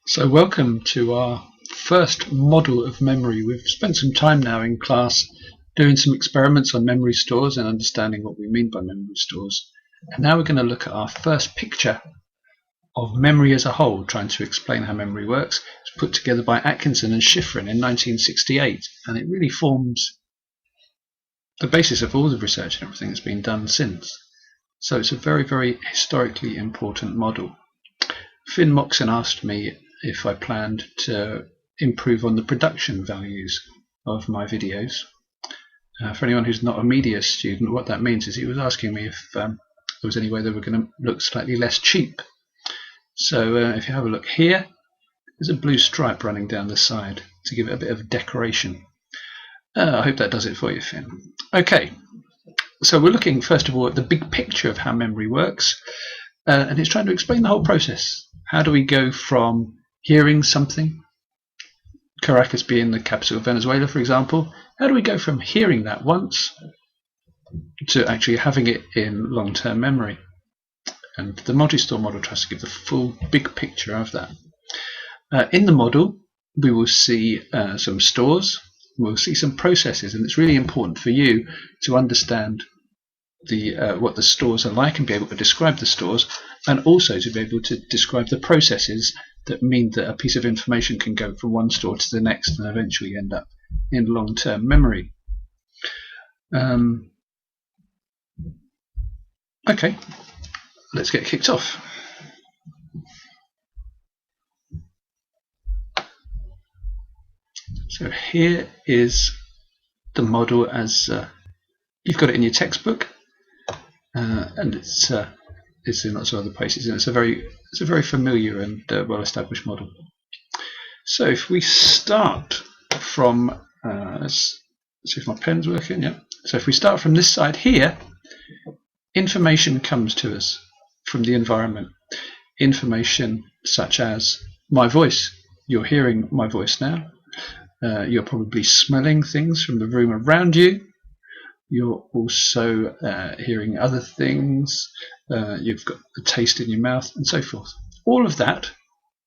So welcome to our first model of memory. We've spent some time now in class doing some experiments on memory stores and understanding what we mean by memory stores. And now we're going to look at our first picture of memory as a whole, trying to explain how memory works. It's put together by Atkinson and Shiffrin in 1968, and it really forms the basis of all the research and everything that's been done since. So it's a very, very historically important model. Finn Moxon asked me if I planned to improve on the production values of my videos. For anyone who's not a media student, what that means is he was asking me if there was any way they were going to look slightly less cheap. So if you have a look here, there's a blue stripe running down the side to give it a bit of decoration. I hope that does it for you, Finn. Okay, so we're looking first of all at the big picture of how memory works, and it's trying to explain the whole process. How do we go from hearing something, Caracas being the capital of Venezuela, for example, how do we go from hearing that once to actually having it in long-term memory? And the multi-store model tries to give the full big picture of that. In the model, we will see some stores, we'll see some processes, and it's really important for you to understand what the stores are like and be able to describe the stores, and also to be able to describe the processes that mean that a piece of information can go from one store to the next and eventually end up in long-term memory. Okay, let's get kicked off. So here is the model as you've got it in your textbook, and it's in lots of other places, and it's a very familiar and well-established model. So if we start from let's see if my pen's working. Yeah. So if we start from this side here, information comes to us from the environment. Information such as my voice. You're hearing my voice now. You're probably smelling things from the room around you. You're also hearing other things. You've got a taste in your mouth and so forth. All of that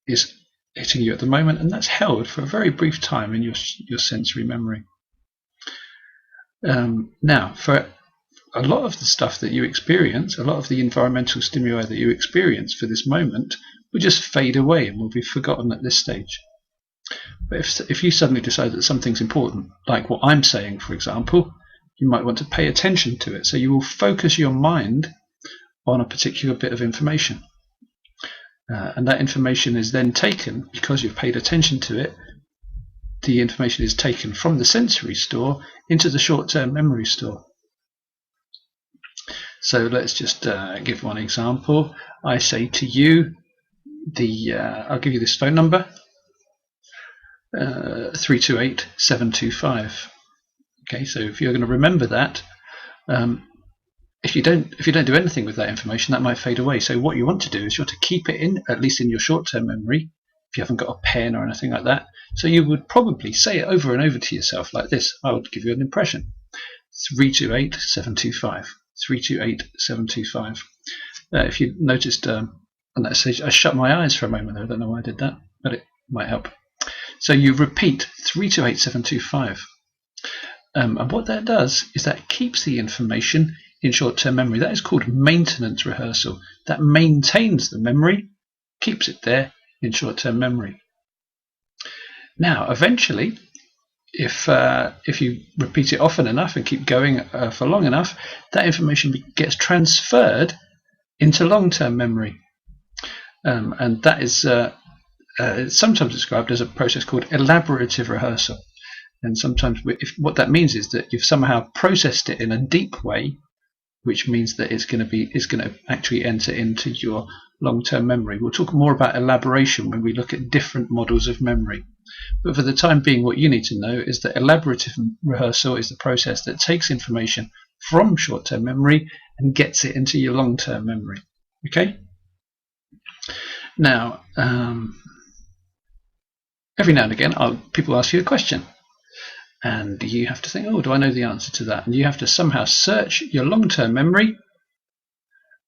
is hitting you at the moment, and that's held for a very brief time in your sensory memory. Now, for a lot of the stuff that you experience, a lot of the environmental stimuli that you experience for this moment will just fade away and will be forgotten at this stage. But if you suddenly decide that something's important, like what I'm saying, for example, you might want to pay attention to it. So you will focus your mind on a particular bit of information. And that information is then taken, because you've paid attention to it, the information is taken from the sensory store into the short-term memory store. So let's just give one example. I say to you, I'll give you this phone number, 328-725. Okay, so if you're going to remember that, if you don't do anything with that information, that might fade away. So what you want to do is you want to keep it in, at least in your short-term memory, if you haven't got a pen or anything like that. So you would probably say it over and over to yourself like this. I would give you an impression. 328-725. 328-725. If you noticed on that stage, I shut my eyes for a moment there. I don't know why I did that, but it might help. So you repeat 328-725. And what that does is that keeps the information in short-term memory. That is called maintenance rehearsal. That maintains the memory, keeps it there in short-term memory. Now, eventually, if you repeat it often enough and keep going for long enough, that information gets transferred into long-term memory. And that is sometimes described as a process called elaborative rehearsal. And sometimes what that means is that you've somehow processed it in a deep way, which means that it's going to actually enter into your long-term memory. We'll talk more about elaboration when we look at different models of memory. But for the time being, what you need to know is that elaborative rehearsal is the process that takes information from short-term memory and gets it into your long-term memory. Okay? Now, every now and again, people ask you a question. And you have to think, oh, do I know the answer to that? And you have to somehow search your long-term memory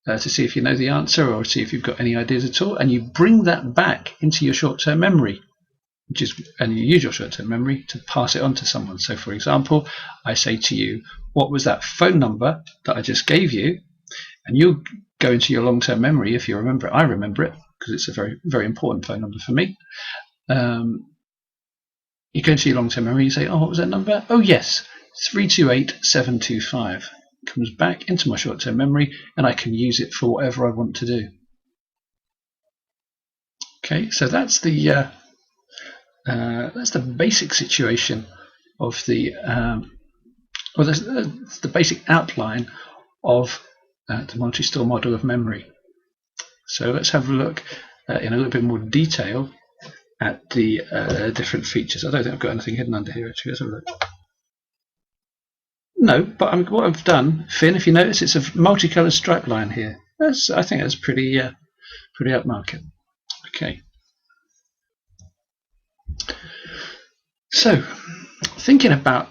to see if you know the answer or see if you've got any ideas at all, and you bring that back into your short-term memory, and you use your short-term memory to pass it on to someone. So for example, I say to you, what was that phone number that I just gave you? And you'll go into your long-term memory if you remember it. I remember it because it's a very, very important phone number for me. You go into your long-term memory, you say, oh, what was that number? Oh yes, 328725. It comes back into my short-term memory and I can use it for whatever I want to do. Okay, so that's the basic situation of the that's the basic outline of the multi-store model of memory. So let's have a look in a little bit more detail at the different features. I don't think I've got anything hidden under here actually. Let's have a look. No, but what I've done, Finn, if you notice, it's a multicolored stripe line here. I think that's pretty upmarket. Okay. So, thinking about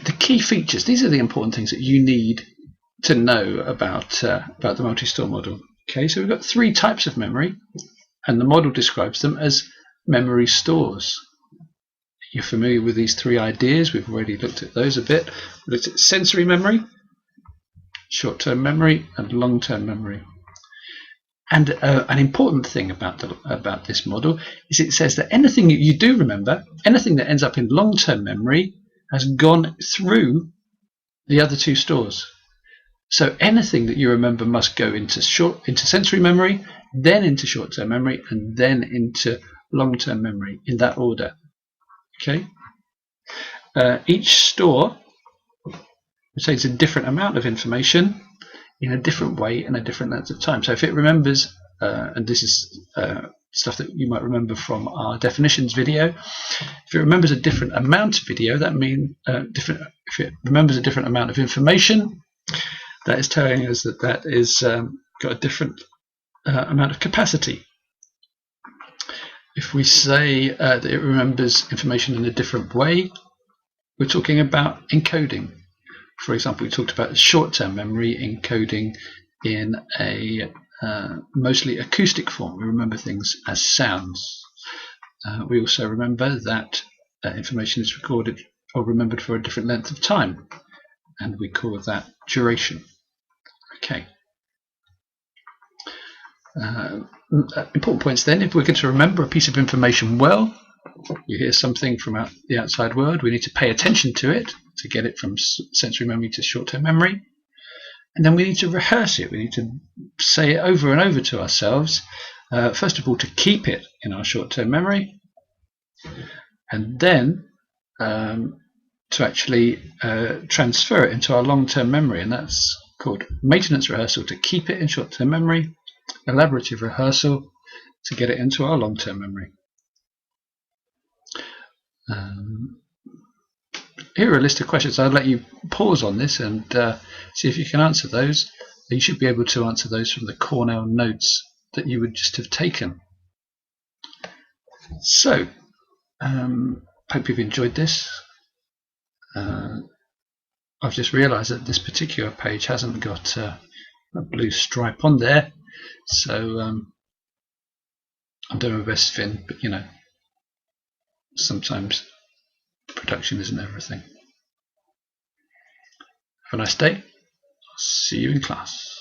the key features, these are the important things that you need to know about the multi-store model. Okay, so we've got three types of memory, and the model describes them as memory stores. You're familiar with these three ideas. We've already looked at those a bit. We looked at sensory memory, short-term memory, and long-term memory. And an important thing about this model is it says that anything that you do remember, anything that ends up in long-term memory, has gone through the other two stores. So anything that you remember must go into sensory memory, then into short-term memory, and then into long-term memory in that order. Okay. Each store retains a different amount of information in a different way and a different length of time. So if it remembers, and this is stuff that you might remember from our definitions video, if it remembers a different amount of video, that means if it remembers a different amount of information, that is telling us that that is got a different amount of capacity. If we say that it remembers information in a different way, we're talking about encoding. For example, we talked about short-term memory encoding in a mostly acoustic form. We remember things as sounds. We also remember that information is recorded or remembered for a different length of time, and we call that duration. Okay. Important points then. If we're going to remember a piece of information well, you hear something from the outside world, we need to pay attention to it to get it from sensory memory to short-term memory, and then we need to rehearse it. We need to say it over and over to ourselves, first of all to keep it in our short-term memory, and then to actually transfer it into our long-term memory, and that's called maintenance rehearsal to keep it in short-term memory, elaborative rehearsal to get it into our long-term memory. Here are a list of questions. I'll let you pause on this and see if you can answer those. You should be able to answer those from the Cornell notes that you would just have taken. So, hope you've enjoyed this. I've just realised that this particular page hasn't got a blue stripe on there, so I'm doing my best, Finn, but you know, sometimes production isn't everything. Have a nice day. I'll see you in class.